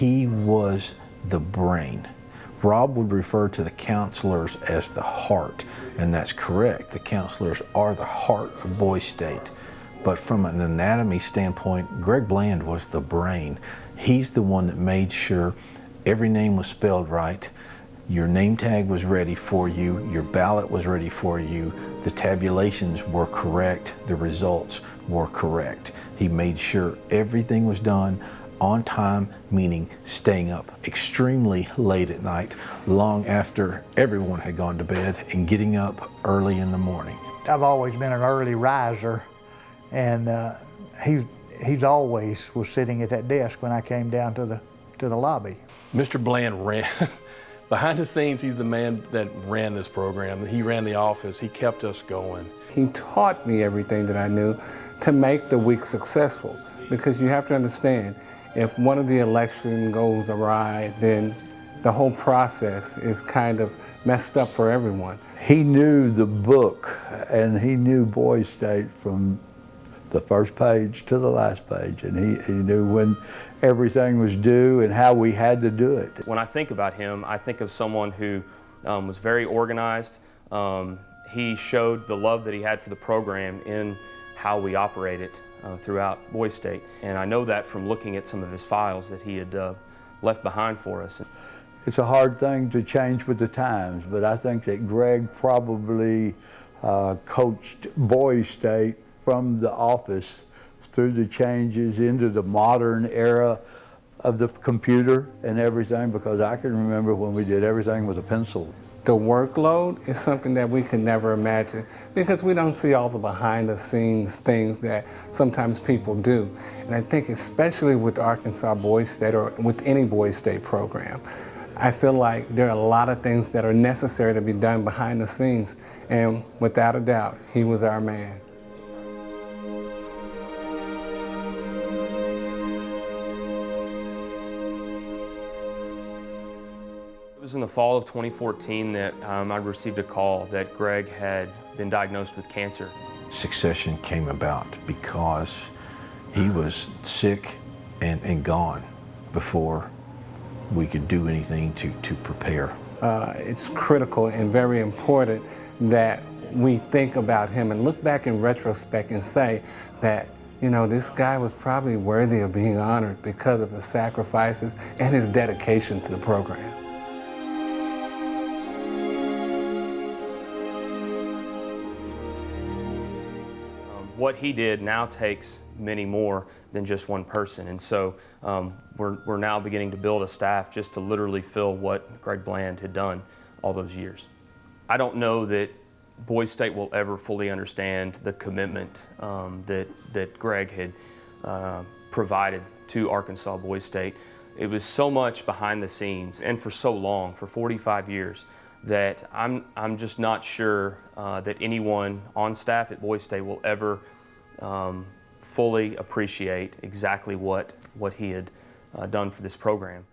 He was the brain. Rob would refer to the counselors as the heart, and that's correct. The counselors are the heart of Boys State. But from an anatomy standpoint, Greg Bland was the brain. He's the one that made sure every name was spelled right, your name tag was ready for you, your ballot was ready for you, the tabulations were correct, the results were correct. He made sure everything was done on time, meaning staying up extremely late at night, long after everyone had gone to bed, and getting up early in the morning. I've always been an early riser, and he's always was sitting at that desk when I came down to the lobby. Mr. Bland ran, behind the scenes, he's the man that ran this program. He ran the office, he kept us going. He taught me everything that I knew to make the week successful, because you have to understand, if one of the election goes awry, then the whole process is kind of messed up for everyone. He knew the book, and he knew Boys State from the first page to the last page, and he knew when everything was due and how we had to do it. When I think about him, I think of someone who was very organized. He showed the love that he had for the program in how we operate it throughout Boys State. And I know that from looking at some of his files that he had left behind for us. It's a hard thing to change with the times, but I think that Greg probably coached Boys State from the office through the changes into the modern era of the computer and everything, because I can remember when we did everything with a pencil. The workload is something that we can never imagine, because we don't see all the behind the scenes things that sometimes people do. And I think especially with Arkansas Boys State, or with any Boys State program, I feel like there are a lot of things that are necessary to be done behind the scenes. And without a doubt, he was our man. It was in the fall of 2014 that I received a call that Greg had been diagnosed with cancer. Succession came about because he was sick and gone before we could do anything to prepare. It's critical and very important that we think about him and look back in retrospect and say that, you know, this guy was probably worthy of being honored because of the sacrifices and his dedication to the program. What he did now takes many more than just one person, and so we're now beginning to build a staff just to literally fill what Greg Bland had done all those years. I don't know that Boys State will ever fully understand the commitment that Greg had provided to Arkansas Boys State. It was so much behind the scenes, and for so long, for 45 years, that I'm just not sure that anyone on staff at Boys State will ever fully appreciate exactly what he had done for this program.